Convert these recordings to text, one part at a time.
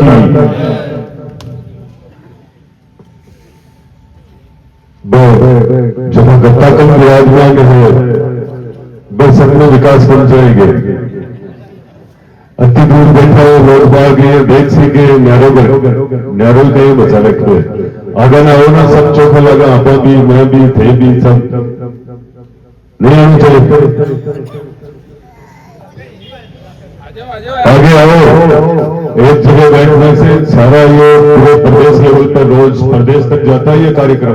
की। जब गत्ताकम विराजमान है बस अपने विकास बन जाएंगे। अति दूर बैठा है रोड बाग ये देख सके न्यारो गए बचा रखे आगे ना हो ना सब चौका लगा आप भी मैं भी थे भी सब नहीं आना चाहिए। आगे आओ एक जगह बैठने से सारा ये पूरे प्रदेश लेवल पर रोज प्रदेश तक जाता है ये कार्यक्रम।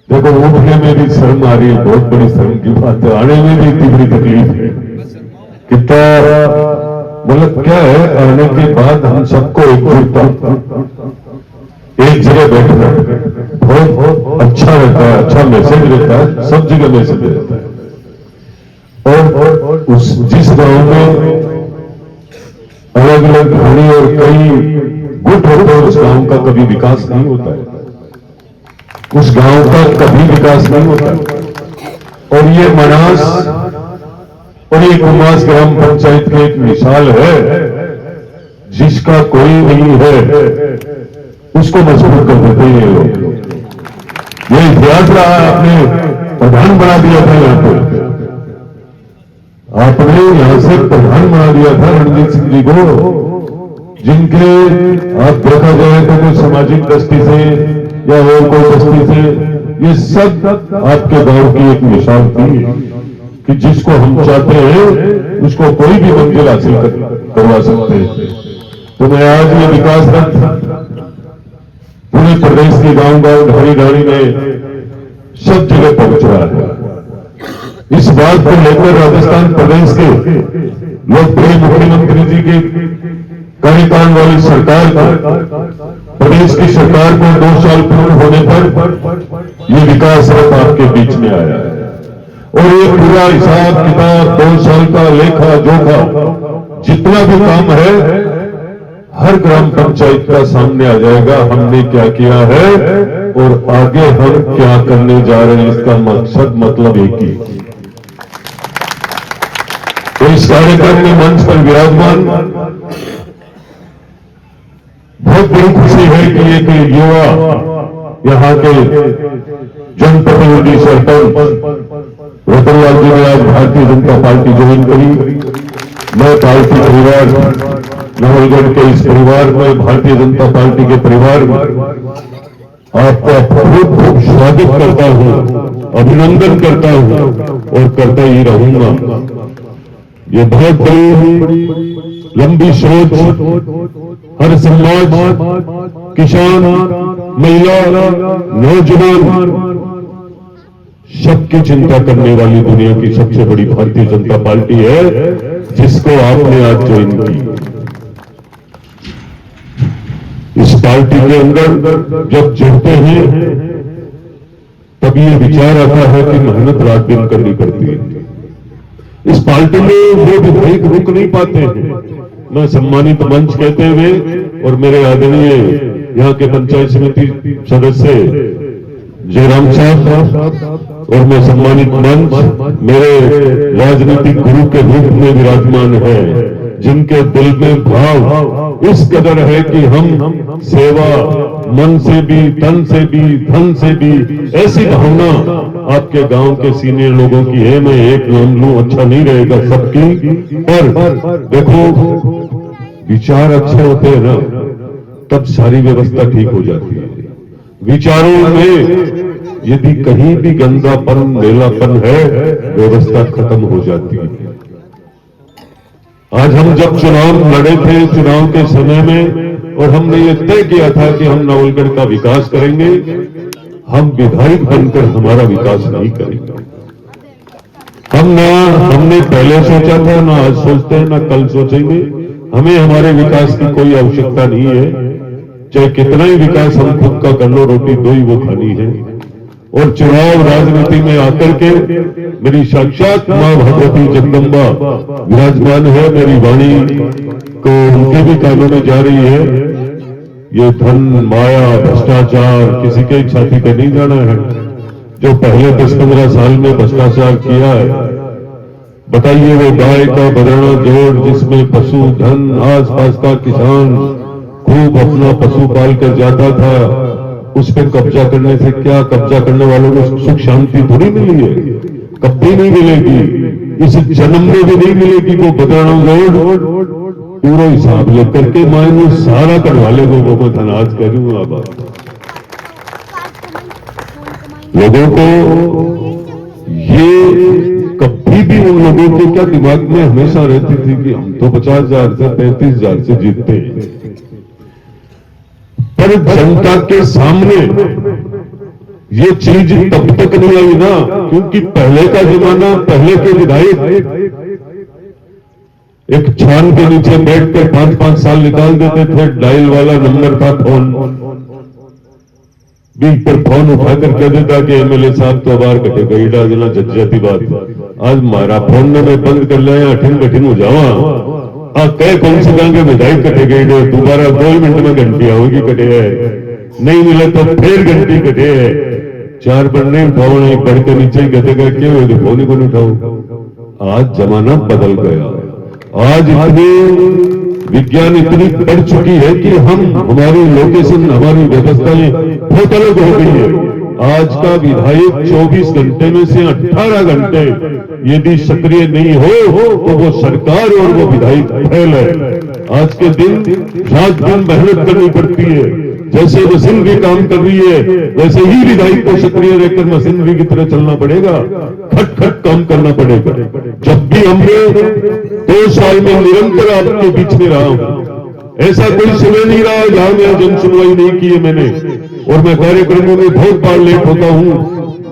देखो उठने में भी शर्म आ रही है, बहुत बड़ी शर्म की बात है, आने में भी इतनी बड़ी तकलीफ है। कितना मतलब क्या है आने के बाद हम सबको एकजुटता एक जगह बैठना बहुत अच्छा रहता है, अच्छा मैसेज रहता है, सब जगह मैसेज रहता है। और उस जिस गांव में अलग अलग कहानी और कई गुट होते हैं उस गांव का कभी विकास नहीं होता है, उस गांव का कभी विकास नहीं होता। और ये मनास और ये कुमास ग्राम पंचायत की एक मिसाल है, जिसका कोई नहीं है उसको मजबूत कर देते हैं ये लोग। ये इतिहास रहा, आपने प्रधान बना दिया था यहां पर, आपने यहां से प्रधान बना दिया था रणजीत सिंह जी को, जिनके आप देखा जाए तो कोई सामाजिक दृष्टि से या और कोई दृष्टि से ये सब आपके गांव की एक मिसाल थी कि जिसको हम चाहते हैं उसको कोई भी मंजिल हासिल करवा सकते हैं। तो मैं आज ये विकास रथ पूरे प्रदेश के गांव गांव ढाणी ढाणी में सब जगह पहुंच रहा है। इस बात को लेकर राजस्थान प्रदेश के लोकप्रिय मुख्यमंत्री जी के कार्यकाल वाली सरकार को, प्रदेश की सरकार को 2 साल पूर्ण होने पर ये विकास रथ आपके बीच में आया है। और ये पूरा हिसाब किताब 2 साल का लेखा जोखा जितना भी काम है हर ग्राम पंचायत का सामने आ जाएगा, हमने क्या किया है और आगे हम क्या करने जा रहे हैं। इसका मकसद मतलब एक ही। तो इस कार्यक्रम में मंच पर विराजमान बहुत बड़ी खुशी है कि एक युवा यहां के जनप्रतिनिधि सरपंच रतनलाल जी ने आज भारतीय जनता पार्टी ज्वाइन करी। मैं पार्टी परिवार नवलगढ़ के इस परिवार में, भारतीय जनता पार्टी के परिवार में आपका बहुत बहुत स्वागत करता हूं, अभिनंदन करता हूं और करता ही रहूंगा। ये बहुत बड़ी लंबी सोच हर समाज, किसान, महिला, नौजवान सबकी चिंता करने वाली दुनिया की सबसे बड़ी भारतीय जनता पार्टी है, जिसको आपने आज ज्वाइन की। इस पार्टी के अंदर जब जुड़ते हैं तब ये विचार आता है कि मेहनत रात दिन करनी पड़ती है। इस पार्टी में वो विधायक रुक नहीं पाते हैं। मैं सम्मानित मंच कहते हुए और मेरे आदरणीय यहाँ के पंचायत समिति सदस्य जयराम साहब और मैं सम्मानित मंच मेरे राजनीतिक गुरु के रूप में विराजमान है, जिनके दिल में भाव इस कदर है कि हम सेवा मन से भी, तन से भी, धन से भी, ऐसी भावना आपके गांव के सीनियर लोगों की है। मैं एक नाम लूं अच्छा नहीं रहेगा सबकी, पर देखो विचार अच्छे होते हैं ना तब सारी व्यवस्था ठीक हो जाती है। विचारों में यदि कहीं भी गंदापन, मेलापन है, व्यवस्था खत्म हो जाती है। आज हम जब चुनाव लड़े थे, चुनाव के समय में, और हमने ये तय किया था कि हम नवलगढ़ का विकास करेंगे, हम विधायक बनकर हमारा विकास नहीं करेंगे। हमने पहले सोचा था, ना आज सोचते हैं, ना कल सोचेंगे। हमें हमारे विकास की कोई आवश्यकता नहीं है, चाहे कितना ही विकास हम खुद का कर लो, रोटी दो ही वो खानी है। और चुनाव राजनीति में आकर के मेरी साक्षात मां भगवती जगदम्बा विराजमान है, मेरी वाणी को उनके भी कानों में जा रही है। ये धन, माया, भ्रष्टाचार किसी के छाती पे नहीं जाना है। जो पहले 10-15 साल में भ्रष्टाचार किया है, बताइए वो गाय का बदरना जोड़ जिसमें पशु धन आसपास का किसान खूब अपना पशु पाल कर जाता था, उस पर कब्जा करने से क्या कब्जा करने वालों को सुख शांति थोड़ी मिली है, कभी नहीं मिलेगी, इस जन्म में भी नहीं मिलेगी। वो बदरना जोड़ पूरा हिसाब लेकर के मैं सारा करवा लेगा वो मैं धनाज करूंगा। अब लोगों को ये कभी भी उन लोगों के क्या दिमाग में हमेशा रहती थी कि हम तो 50,000 से 35,000 से जीतते हैं, पर जनता के सामने ये चीज तब तक नहीं आई ना, क्योंकि पहले का जमाना, पहले के विधायक एक छान के नीचे बैठकर 5-5 साल निकाल देते थे, डायल वाला नंबर था फोन, बीच पर फोन उठाकर कह देता कि एमएलए साहब तो बाहर कटेगा, ईडा जना जज्जाती बात, आज मारा फोन ने मैं बंद कर लिया, अठिन कठिन हो जावा कह कौन से गांव के विधायक कटे गए, दोबारा 2 मिनट में घंटी आओगी कटे है, नहीं मिले तो फिर घंटी कटे है, 4 बार नहीं उठाओ, नहीं बढ़ के नीचे ही कहते क्यों है फोन ही को नहीं उठाओ। आज जमाना बदल गया, आज इतनी विज्ञान इतनी बढ़ चुकी है कि हमारी लोकेशन, हमारी व्यवस्थाएं बहुत अलग हो गई है। आज का विधायक 24 घंटे में से 18 घंटे यदि सक्रिय नहीं हो तो वो सरकार और वो विधायक फेल है। आज के दिन रात दिन मेहनत करनी पड़ती है, जैसे मशीनरी काम कर रही है वैसे ही विधायक को सक्रिय रहकर मशीनरी की तरह चलना पड़ेगा, खट खट काम करना पड़ेगा। जब भी हमने 2 साल में निरंतर आपके बीच में रहा हूं, ऐसा कोई समय नहीं रहा जहां मैं जन सुनवाई नहीं की है मैंने, और मैं कार्यक्रमों में बहुत बार लेट होता हूं।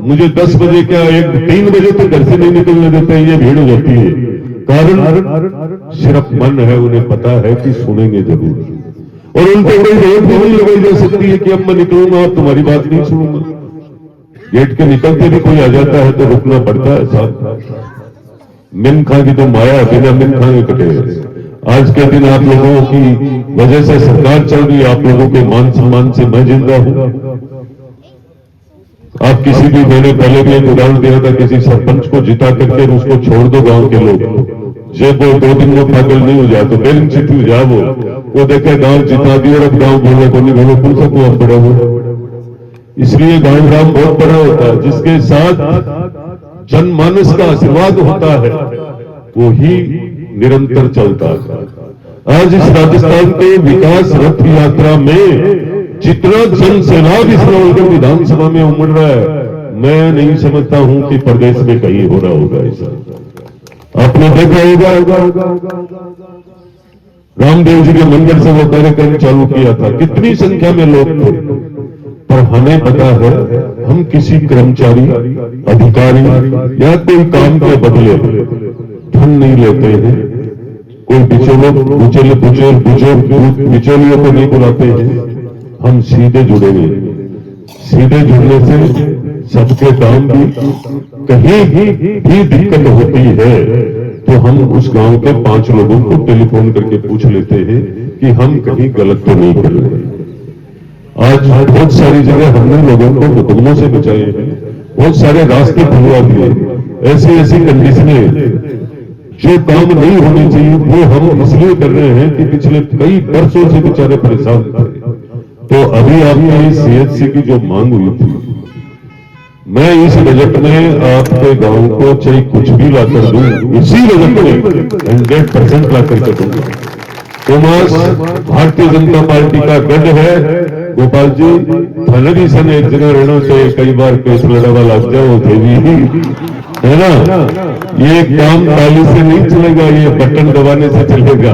मुझे 10 बजे क्या 3 बजे तो घर से नहीं निकलने देते हैं, ये भीड़ हो जाती है। कारण सिर्फ मन है, उन्हें पता है कि सुनेंगे जरूर, और उनको कोई रोक भी नहीं लगाई जा सकती है कि अब मैं निकलूंगा अब तुम्हारी बात नहीं सुनूंगा। गेट के निकलते भी कोई आ जाता है तो रुकना पड़ता है साहब। मिन खां की तो माया बिना मिन खां के कटे। आज के दिन आप लोगों की वजह से सरकार चल रही है, आप लोगों के मान सम्मान से मैं जिंदा हूं। आप किसी भी, मैंने पहले भी एक उदाहरण दिया था, किसी सरपंच को जिता करके उसको छोड़ दो गांव के लोग, जब वो 2 दिन में पागल नहीं हो जाए तो बेरिंग चिट्ठी हो जाए, वो देखे गांव जिता दी और अब गांव बोले को नहीं बोलो कौन सा कुआं बड़ा हो। इसलिए गांव ग्राम बहुत बड़ा होता है, जिसके साथ जनमानस का आशीर्वाद होता है वो ही निरंतर चलता है। आज इस राजस्थान के विकास रथ यात्रा में जितना जन सैलाब इस नवलगढ़ विधानसभा में उमड़ रहा है, मैं नहीं समझता हूं कि प्रदेश में कहीं हो रहा होगा ऐसा। आपने देखा होगा रामदेव जी के मंदिर से वो कार्यक्रम चालू किया था, कितनी संख्या में लोग थे, पर हमें पता है हम किसी कर्मचारी, अधिकारी या कोई काम के बदले धन नहीं लेते हैं, कोई बिचौलियों को नहीं बुलाते हैं, हम सीधे जुड़े हुए। सीधे जुड़ने से सबके काम भी, कहीं भी दिक्कत होती है तो हम उस गांव के 5 लोगों को टेलीफोन करके पूछ लेते हैं कि हम कहीं गलत तो नहीं कर रहे। आज बहुत सारी जगह हमने लोगों को मुकदमों से बचाए हैं, बहुत सारे रास्ते खुलवा दिए। ऐसी कंडीशनें जो काम नहीं होनी चाहिए वो हम इसलिए कर रहे हैं कि पिछले कई वर्षों से बेचारे परेशान थे। तो अभी आपकी सीएचसी की जो मांग हुई थी, मैं इस बजट में आपके गांव को चाहे कुछ भी लाकर दूं, इसी बजट में 100% लाकर के दूंगा। कोमास भारतीय जनता पार्टी का गढ़ है। गोपाल जी फलगी सन एक जगह रहना से कई बार केस लड़ावा लग जाओ देवी है ना, ये काम ताली से नहीं चलेगा, ये बटन दबाने से चलेगा,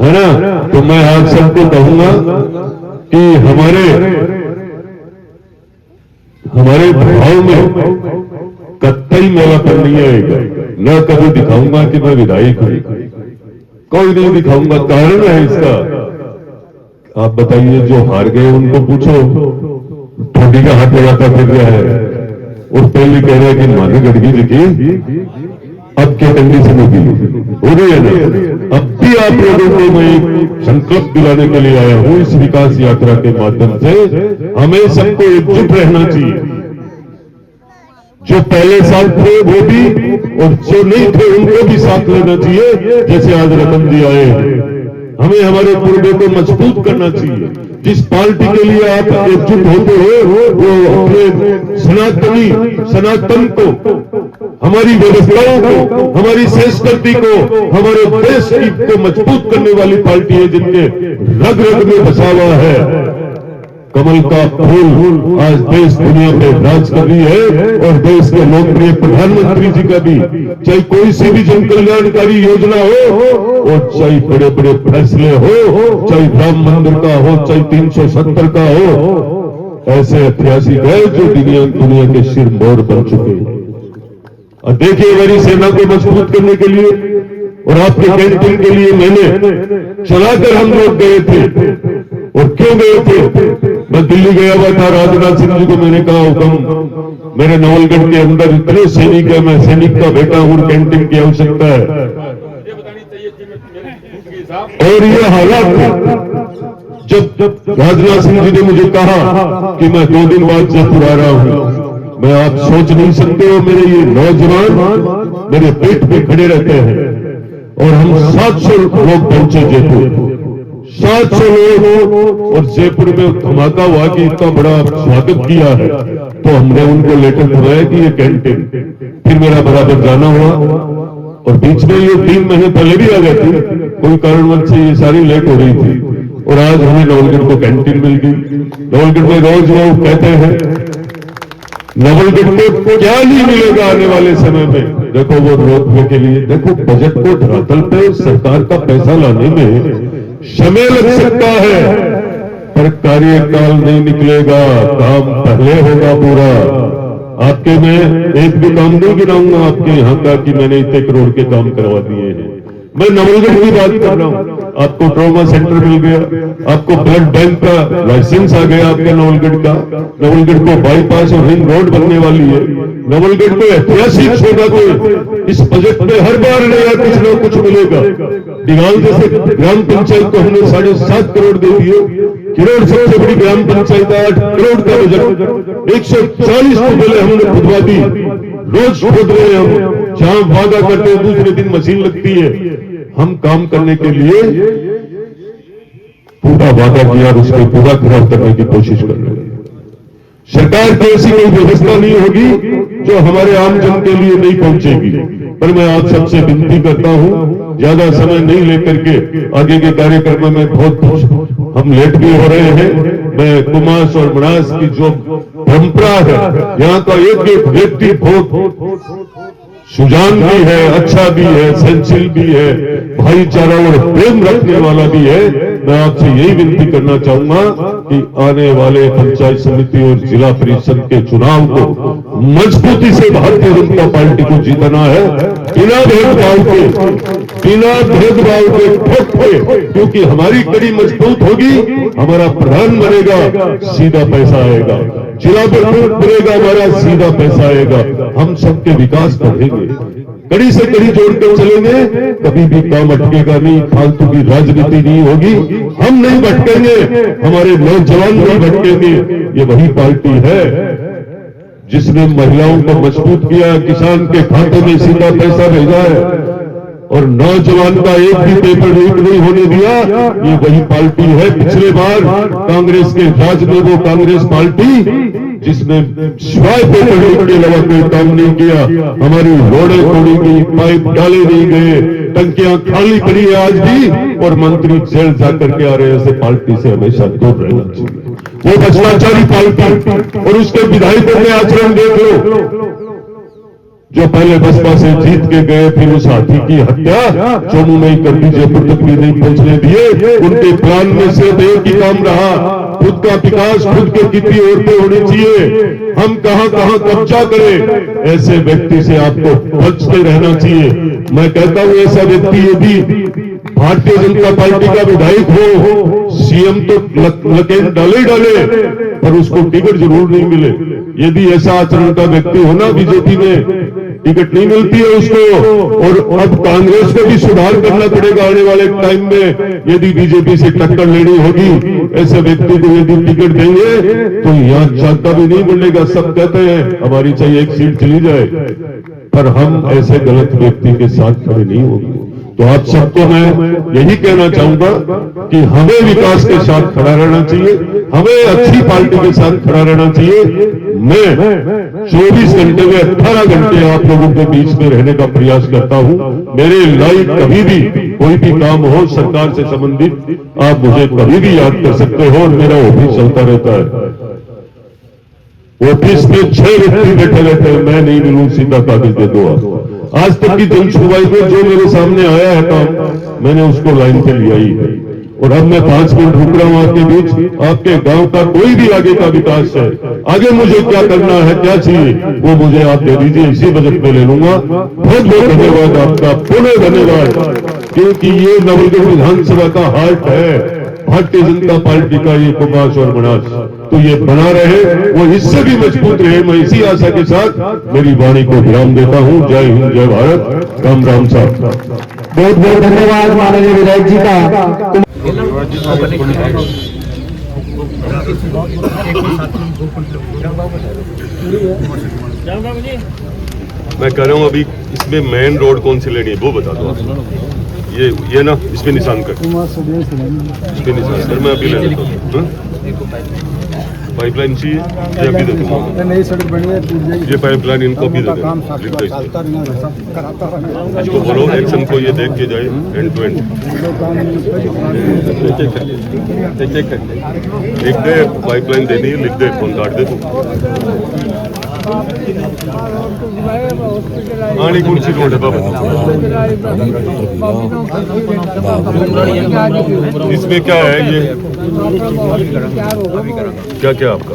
है ना। तो मैं आप सबको कहूंगा कि हमारे भाव में कतई मेलापन नहीं आएगा। न कभी दिखाऊंगा कि मैं विधायक हूं, कोई नहीं दिखाऊंगा। कारण है इसका, आप बताइए जो हार गए उनको पूछो, ठंडी का हाथ लगाता फिर रहा है, और पहले कह रहा है कि माने गड़गी जी की अब क्या कंडीशन होगी, हो रही है ना। अब भी आप लोगों को मैं एक संकल्प दिलाने के लिए आया हूं, इस विकास यात्रा के माध्यम से हमें सबको एकजुट रहना चाहिए। जो पहले साथ थे वो भी और जो नहीं थे उनको भी साथ लेना चाहिए। जैसे आज रतन जी आए हैं, हमें हमारे पूर्वे को मजबूत करना चाहिए। जिस पार्टी के लिए आप एकजुट होते हो वो अपने सनातन को, हमारी व्यवस्थाओं को, हमारी संस्कृति को, हमारे देश को मजबूत करने वाली पार्टी है, जिनके रग रग में बसा हुआ है कमल का फूल। आज देश दुनिया पे राज कर रही है और देश के लोकप्रिय प्रधानमंत्री जी का भी, चाहे कोई सी भी जन कल्याणकारी योजना हो और चाहे बड़े बड़े फैसले हो, चाहे राम मंदिर का हो, चाहे 370 का हो, ऐसे ऐतिहासिक है जो दुनिया के सिर मोर बन चुके हैं। और देखिए हमारी सेना को मजबूत करने के लिए और आपके कैंटीन के लिए मैंने चलाकर हम लोग गए थे। और क्यों गए थे? मैं दिल्ली गया हुआ था, राजनाथ सिंह जी को मैंने कहा हुक्म, मेरे नवलगढ़ के अंदर इतने सैनिक है, मैं सैनिक का बेटा हूं, कैंटीन की आवश्यकता है। और ये हालात जब राजनाथ सिंह जी ने मुझे कहा कि मैं 2 दिन बाद जयपुर आ रहा हूं, मैं आप सोच नहीं सकते हो, मेरे ये नौजवान मेरे पेट पे खड़े रहते हैं और हम 700 लोग पहुंचे जयपुर, 700 लोग, और जयपुर में धमाका हुआ कि इतना बड़ा स्वागत किया है। तो हमने उनको लेटर दिलवाया कि ये कैंटीन, फिर मेरा बराबर जाना हुआ और बीच में ये 3 महीने पहले भी आ गए थे, कोई कारणवश से ये सारी लेट हो रही थी और आज हमें नवलगढ़ को कैंटीन मिल गई। नवलगढ़ में रोज वो कहते हैं नवलगढ़ को क्या नहीं मिलेगा आने वाले समय में। देखो वो रोकने के लिए, देखो बजट को धरातल पे सरकार का पैसा लाने में समय लग सकता है पर कार्यकाल नहीं निकलेगा, काम पहले होगा पूरा। आपके मैं एक भी काम नहीं गिनाऊंगा आपके यहाँ का कि मैंने इतने करोड़ के काम करवा दिए हैं। मैं नवलगढ़ की बात कर रहा हूं। आपको ट्रॉमा सेंटर मिल गया, आपको ब्लड बैंक का लाइसेंस आ गया आपके नवलगढ़ का, नवलगढ़ को बाईपास और रिंग रोड बनने वाली है, नवलगढ़ को ऐतिहासिक सौदा को इस बजट में हर बार नया कुछ न कुछ मिलेगा। डिगाल जैसे ग्राम पंचायत को हमने 7.5 करोड़ दे दिए, किरोड़ सबसे बड़ी ग्राम पंचायत 8 करोड़ का बजट, 140 पहले हमने खुदवा दी, रोज खोद रहे हैं हम, जहां वादा करते हैं दूसरे दिन मशीन लगती है। हम काम करने के लिए पूरा वादा किया और उसको पूरा खराब करने की कोशिश कर रहे हैं। सरकार की ऐसी कोई व्यवस्था नहीं होगी जो हमारे आम जन के लिए नहीं पहुंचेगी। पर मैं आप सबसे विनती करता हूं, ज्यादा समय नहीं लेकर के आगे के कार्यक्रम में बहुत हम लेट भी हो रहे हैं। मैं कुमास और मनास की जो परंपरा है, यहाँ का एक एक व्यक्ति बहुत सुजान भी है, अच्छा भी है, सहनशील भी है, भाईचारा और प्रेम रखने वाला भी है। मैं आपसे यही विनती करना चाहूंगा कि आने वाले पंचायत समिति और जिला परिषद के चुनाव को मजबूती से भारतीय जनता पार्टी को जीतना है, बिना भेदभाव के ठोक के, क्योंकि हमारी कड़ी मजबूत होगी, हमारा प्रधान बनेगा, सीधा पैसा आएगा, जिला प्रमुख बनेगा, हमारा सीधा पैसा आएगा, हम सबके विकास बढ़ेंगे, कड़ी से कड़ी जोड़कर चलेंगे, कभी भी काम अटकेगा नहीं, फालतू की राजनीति नहीं होगी, हम नहीं भटकेंगे, हमारे नौजवान नहीं भटकेंगे। ये वही पार्टी है जिसने महिलाओं को मजबूत किया, किसान के खाते में सीधा पैसा भेजा है और नौजवान का एक भी पेपर लीक नहीं होने दिया। ये वही पार्टी है। पिछले बार कांग्रेस के राज में वो कांग्रेस पार्टी जिसने शिवाय पेपर लीक के अलावा कोई काम नहीं किया, हमारी रोडें तोड़ी गई, पाइप डाले नहीं गए, टंकियां खाली पड़ी है आज भी और मंत्री जेल जाकर के आ रहे हैं। ऐसे पार्टी से हमेशा दूर रहना चाहिए। वो भ्रष्टाचारी पार्टी और उसके विधायकों के आचरण देख लो, जो पहले बसपा से जीत के गए, फिर उस हाथी की हत्या चोमू में ही कर दी, जयपुर तक भी नहीं पहुंचने दिए। उनके प्लान में सिर्फ एक ही काम रहा, खुद का विकास, खुद के कितनी औरतें होनी चाहिए, हम कहां कहां कब्जा करें। ऐसे व्यक्ति से आपको बचते रहना चाहिए। मैं कहता हूं ऐसा व्यक्ति यदि भारतीय जनता पार्टी का विधायक हो, सीएम तो लकेन डाले पर उसको टिकट जरूर नहीं मिले। यदि ऐसा आचरण का व्यक्ति होना, बीजेपी में टिकट नहीं मिलती है उसको, और अब कांग्रेस को भी सुधार करना पड़ेगा आने वाले टाइम में। यदि बीजेपी से टक्कर लेनी होगी, ऐसे व्यक्ति को यदि टिकट देंगे तो यहाँ चाका भी नहीं बढ़ेगा। सब कहते हैं हमारी चाहिए एक सीट चली जाए, पर हम ऐसे गलत व्यक्ति के साथ खड़े नहीं होंगे। तो आप सबको मैं यही कहना चाहूंगा कि हमें विकास के साथ खड़ा रहना चाहिए, हमें अच्छी पार्टी के साथ खड़ा रहना चाहिए। मैं 24 घंटे में 18 घंटे आप लोगों के बीच में रहने का प्रयास करता हूं। मेरे लाइक कभी भी कोई भी काम हो सरकार से संबंधित, आप मुझे कभी भी याद कर सकते हो और मेरा ऑफिस चलता रहता है। ऑफिस में 6 व्यक्ति बैठे रहते हैं, मैं नहीं मिलूं सीधा कागज दे दो आप। आज तक की जन सुनवाई में जो मेरे सामने आया है काम, मैंने उसको लाइन पे लिया ही है। और अब मैं 5 मिनट रुक रहा हूं आपके बीच। आपके गांव का कोई भी आगे का विकास है, आगे मुझे क्या करना है, क्या चाहिए, वो मुझे आप दे दीजिए, इसी बजट में ले लूंगा। बहुत बहुत धन्यवाद आपका, पुनः धन्यवाद, क्योंकि ये नवलगढ़ विधानसभा का हार्ट है भारतीय जनता पार्टी का, ये कुमाश और मनास। तो ये बना रहे, वो इससे भी मजबूत रहे। मैं इसी आशा के साथ मेरी वाणी को विराम देता हूं। जय हिंद, जय भारत, राम राम साहब। बहुत बहुत धन्यवाद माननीय विधायक जी का। मैं कह रहा हूँ अभी इसमें मेन रोड कौन सी लेनी है वो बता दो आप। ये ना इसमें निशान कर, इसमें निशान कर, मैं अभी ले लेता हूँ। पाइपलाइन चाहिए ये अभी दे दूँगा। नई सड़क बनी है, ये पाइपलाइन इनको अभी दे दो। इसको बोलो एक्शन को ये देख के जाए एंड टू एंड। लिख दे पाइपलाइन देनी है, लिख दे, फोन काट दे तू। आनी कौन सी रोड है बाबा? इसमें क्या है ये, क्या क्या आपका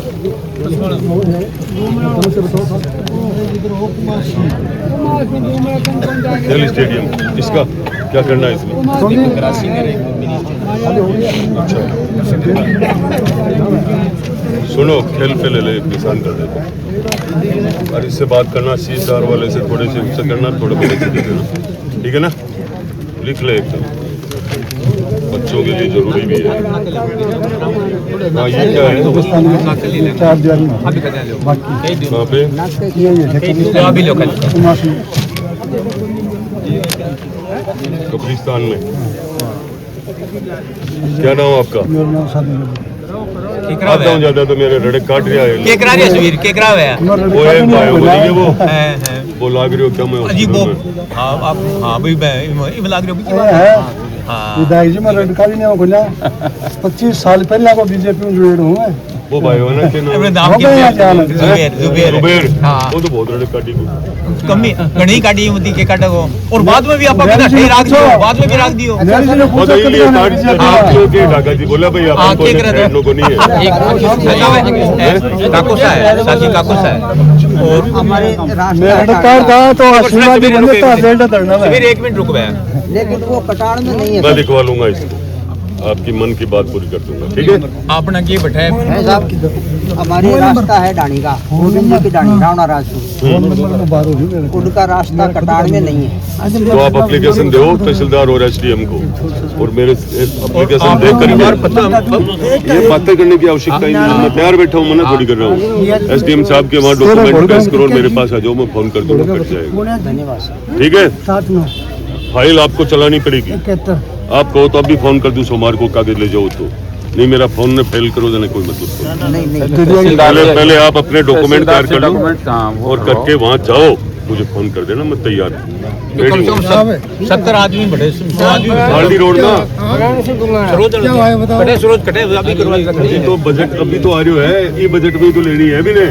खेल स्टेडियम, इसका क्या करना है इसमें? अच्छा सुनो, खेल पे ले ले, निशान कर देते। और इससे बात करना सीधार वाले से, थोड़े से उससे करना, थोड़े बड़े से देना, ठीक है ना? लिख ले एकदम, बच्चों के लिए जरूरी भी है। हाँ ये क्या है? वहाँ पे कब्रिस्तान में। क्या नाम आपका? आता हूँ ज्यादा तो मेरे रड़े काट रहा है। केकरा रे सुवीर, केकरा है वो है भाई, वो नहीं है वो लाग रही हो क्या? मैं अजीब हाँ आप हाँ भाई मैं लाग रही हूँ विधायक जी मैं लड़का भी नहीं हूँ खुला 25 साल पहले आपको बीजेपी में जुड़े हूँ। वो भाई हो ना कि नाम जुबेर जुबेर, वो तो बहुत रड़े काटी कमी घणी काटी मुद्दी के काटा को, और बाद में भी आप अपना सही रख दो, बाद में भी रख दियो। वो तो ये काट लोग के ढाका जी बोला भाई आप को नहीं को नहीं है। एक काकुसा है, साथी काकुसा है और हमारे राष्ट्र का तो आशीर्वाद भी बने तो अजेंडा करना है। फिर 1 मिनट रुक गया, लेकिन वो कटाड़ में नहीं है। मैं लिखवा लूंगा इसको, आपकी मन की बात पूरी कर दूंगा, ठीक है? अपना ये बैठा है साहब, हमारे रास्ता है डाणी का, गोविंद जी की डाणी, रावणा राजपूत, उनका रास्ता कटाड़ में नहीं है। तो आप एप्लीकेशन दो तहसीलदार और एसडीएम को, और मेरे एप्लीकेशन देख कर ये बातें करने की आवश्यकता ही नहीं है। मैं तैयार बैठा हूँ, मना थोड़ी कर रहा हूँ। एसडीएम साहब के वहाँ डॉक्यूमेंट पेश करो, मेरे पास आ जाओ, मैं फोन कर दूंगा, कट जाएगा। धन्यवाद। ठीक है, फाइल आपको चलानी पड़ेगी। आप कहो तो अभी फोन कर दूं, सोमवार को कागज ले जाओ तो। नहीं मेरा फोन ने फेल करो देने कोई मतलब। पहले आप अपने डॉक्यूमेंट तैयार कर लो और करके वहाँ जाओ, मुझे फोन कर देना, मैं तैयार हूँ। 70 आदमी बड़े खाली रोड ना सरोज कटे अभी करवाई तो बजट अभी तो आ रही है, ये बजट में तो लेनी है अभी ने।